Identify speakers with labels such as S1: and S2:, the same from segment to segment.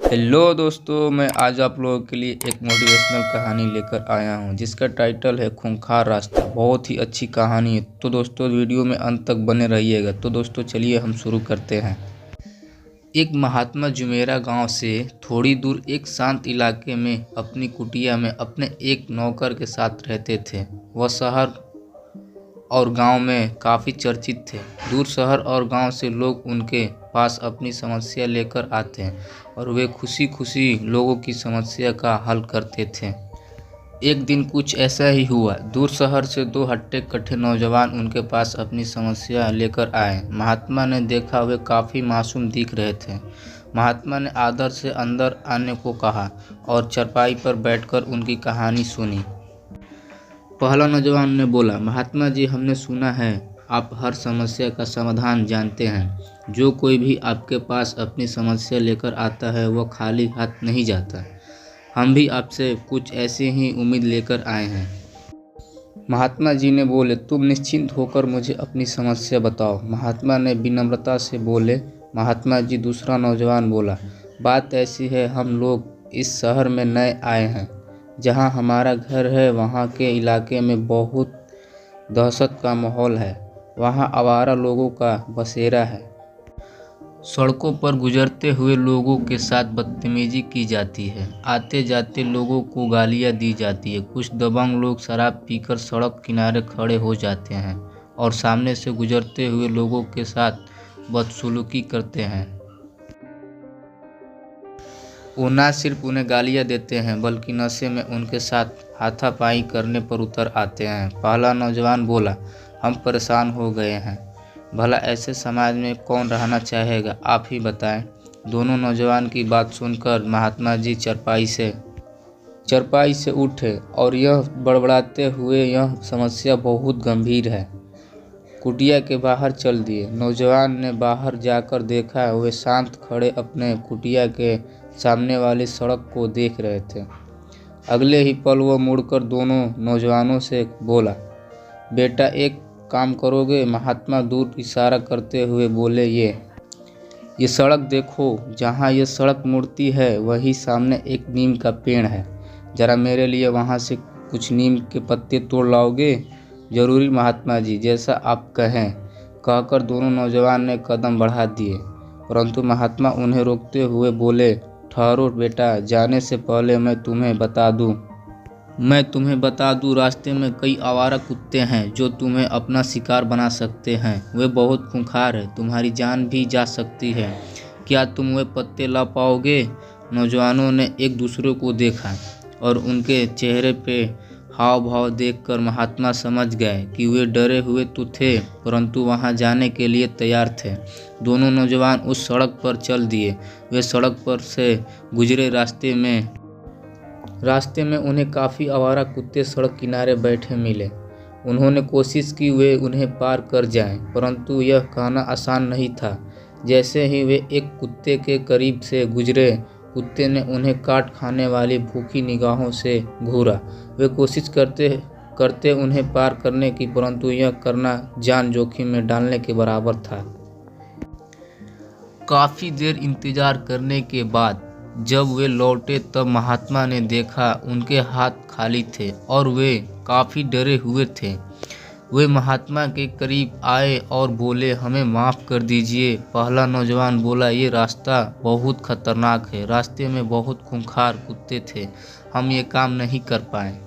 S1: Hello दोस्तों, मैं आज आप लोगों के लिए एक मोटिवेशनल कहानी लेकर आया हूं जिसका टाइटल है खूंखार रास्ता। बहुत ही अच्छी कहानी है, तो दोस्तों वीडियो में अंत तक बने रहिएगा। तो दोस्तों चलिए हम शुरू करते हैं। एक महात्मा जुमेरा गांव से थोड़ी दूर एक शांत इलाके में अपनी कुटिया में अपने एक नौकर के साथ रहते थे। वह शहर और गांव में काफ़ी चर्चित थे। दूर शहर और गांव से लोग उनके पास अपनी समस्या लेकर आते हैं और वे खुशी खुशी लोगों की समस्या का हल करते थे। एक दिन कुछ ऐसा ही हुआ। दूर शहर से दो हट्टे कट्टे नौजवान उनके पास अपनी समस्या लेकर आए। महात्मा ने देखा वे काफ़ी मासूम दिख रहे थे। महात्मा ने आदर से अंदर आने को कहा और चारपाई पर बैठकर उनकी कहानी सुनी। पहला नौजवान ने बोला, महात्मा जी, हमने सुना है आप हर समस्या का समाधान जानते हैं। जो कोई भी आपके पास अपनी समस्या लेकर आता है वह खाली हाथ नहीं जाता। हम भी आपसे कुछ ऐसी ही उम्मीद लेकर आए हैं। महात्मा जी ने बोले, तुम निश्चिंत होकर मुझे अपनी समस्या बताओ। महात्मा ने विनम्रता से बोले। महात्मा जी, दूसरा नौजवान बोला, बात ऐसी है, हम लोग इस शहर में नए आए हैं। जहाँ हमारा घर है वहाँ के इलाके में बहुत दहशत का माहौल है। वहाँ आवारा लोगों का बसेरा है। सड़कों पर गुजरते हुए लोगों के साथ बदतमीजी की जाती है। आते जाते लोगों को गालियाँ दी जाती है। कुछ दबंग लोग शराब पीकर सड़क किनारे खड़े हो जाते हैं और सामने से गुजरते हुए लोगों के साथ बदसलूकी करते हैं। वो न सिर्फ उन्हें गालियाँ देते हैं बल्कि नशे में उनके साथ हाथापाई करने पर उतर आते हैं। पहला नौजवान बोला, हम परेशान हो गए हैं। भला ऐसे समाज में कौन रहना चाहेगा, आप ही बताएं। दोनों नौजवान की बात सुनकर महात्मा जी चरपाई से उठे और यह बड़बड़ाते हुए, यह समस्या बहुत गंभीर है, कुटिया के बाहर चल दिए। नौजवान ने बाहर जाकर देखा, वे शांत खड़े अपने कुटिया के सामने वाली सड़क को देख रहे थे। अगले ही पल वह मुड़कर दोनों नौजवानों से बोला, बेटा एक काम करोगे? महात्मा दूर इशारा करते हुए बोले, ये सड़क देखो, जहाँ ये सड़क मुड़ती है वही सामने एक नीम का पेड़ है। जरा मेरे लिए वहाँ से कुछ नीम के पत्ते तोड़ लाओगे? जरूरी महात्मा जी, जैसा आप कहें, कहकर दोनों नौजवान ने कदम बढ़ा दिए। परंतु महात्मा उन्हें रोकते हुए बोले, ठहरो बेटा, जाने से पहले मैं तुम्हें बता दूं, रास्ते में कई आवारा कुत्ते हैं जो तुम्हें अपना शिकार बना सकते हैं। वे बहुत खूंखार हैं, तुम्हारी जान भी जा सकती है। क्या तुम वे पत्ते ला पाओगे? नौजवानों ने एक दूसरे को देखा और उनके चेहरे पे हाव भाव देखकर महात्मा समझ गए कि वे डरे हुए तो थे परंतु वहां जाने के लिए तैयार थे। दोनों नौजवान उस सड़क पर चल दिए। वे सड़क पर से गुजरे। रास्ते में उन्हें काफ़ी आवारा कुत्ते सड़क किनारे बैठे मिले। उन्होंने कोशिश की वे उन्हें पार कर जाएं, परंतु यह कहना आसान नहीं था। जैसे ही वे एक कुत्ते के करीब से गुजरे, कुत्ते ने उन्हें काट खाने वाली भूखी निगाहों से घूरा। वे कोशिश करते उन्हें पार करने की, परंतु यह करना जान जोखिम में डालने के बराबर था। काफ़ी देर इंतजार करने के बाद जब वे लौटे तब महात्मा ने देखा उनके हाथ खाली थे और वे काफ़ी डरे हुए थे। वे महात्मा के करीब आए और बोले, हमें माफ़ कर दीजिए। पहला नौजवान बोला, ये रास्ता बहुत खतरनाक है, रास्ते में बहुत खूंखार कुत्ते थे, हम ये काम नहीं कर पाए।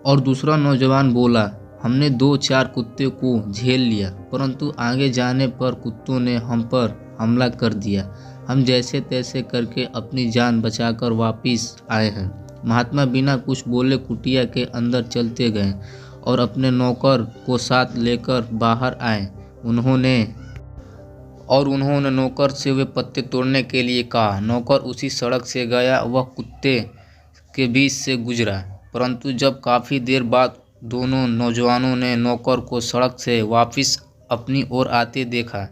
S1: और दूसरा नौजवान बोला, हमने 2-4 कुत्ते को झेल लिया, परंतु आगे जाने पर कुत्तों ने हम पर हमला कर दिया। हम जैसे तैसे करके अपनी जान बचाकर वापस आए हैं। महात्मा बिना कुछ बोले कुटिया के अंदर चलते गए और अपने नौकर को साथ लेकर बाहर आए। उन्होंने नौकर से वे पत्ते तोड़ने के लिए कहा। नौकर उसी सड़क से गया, वह कुत्ते के बीच से गुजरा, परंतु जब काफ़ी देर बाद दोनों नौजवानों ने नौकर को सड़क से वापस अपनी ओर आते देखा,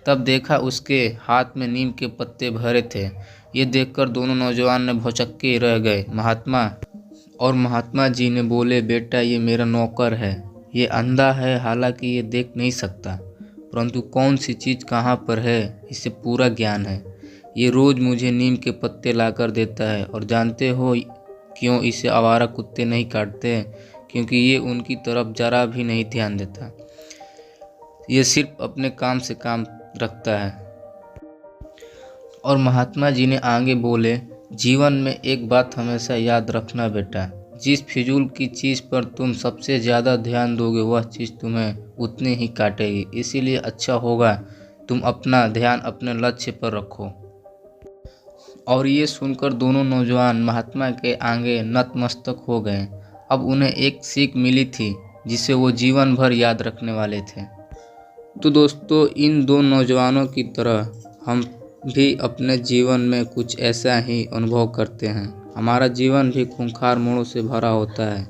S1: तब देखा उसके हाथ में नीम के पत्ते भरे थे। ये देखकर दोनों नौजवान ने भौचक्के रह गए। महात्मा जी ने बोले, बेटा ये मेरा नौकर है, ये अंधा है, हालांकि ये देख नहीं सकता, परंतु कौन सी चीज़ कहाँ पर है इसे पूरा ज्ञान है। ये रोज़ मुझे नीम के पत्ते लाकर देता है। और जानते हो क्यों इसे आवारा कुत्ते नहीं काटते? क्योंकि ये उनकी तरफ जरा भी नहीं ध्यान देता। ये सिर्फ अपने काम से काम रखता है। और महात्मा जी ने आगे बोले, जीवन में एक बात हमेशा याद रखना बेटा, जिस फिजूल की चीज़ पर तुम सबसे ज़्यादा ध्यान दोगे वह चीज़ तुम्हें उतनी ही काटेगी। इसीलिए अच्छा होगा तुम अपना ध्यान अपने लक्ष्य पर रखो। और ये सुनकर दोनों नौजवान महात्मा के आगे नतमस्तक हो गए। अब उन्हें एक सीख मिली थी जिसे वो जीवन भर याद रखने वाले थे। तो दोस्तों, इन दो नौजवानों की तरह हम भी अपने जीवन में कुछ ऐसा ही अनुभव करते हैं। हमारा जीवन भी खूंखार मोड़ों से भरा होता है।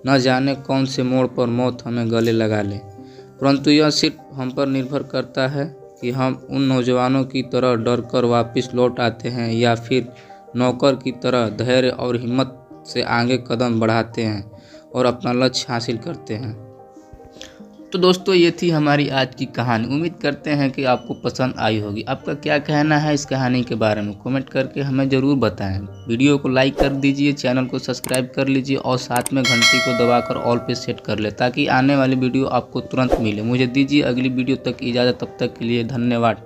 S1: न जाने कौन से मोड़ पर मौत हमें गले लगा ले, परंतु यह सिर्फ हम पर निर्भर करता है कि हम उन नौजवानों की तरह डरकर वापस लौट आते हैं या फिर नौकर की तरह धैर्य और हिम्मत से आगे कदम बढ़ाते हैं और अपना लक्ष्य हासिल करते हैं। तो दोस्तों, ये थी हमारी आज की कहानी। उम्मीद करते हैं कि आपको पसंद आई होगी। आपका क्या कहना है इस कहानी के बारे में कमेंट करके हमें ज़रूर बताएं। वीडियो को लाइक कर दीजिए, चैनल को सब्सक्राइब कर लीजिए और साथ में घंटी को दबाकर ऑल पे सेट कर ले ताकि आने वाली वीडियो आपको तुरंत मिले। मुझे दीजिए अगली वीडियो तक इजाज़त, तब तक के लिए धन्यवाद।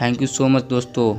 S1: थैंक यू सो मच दोस्तों।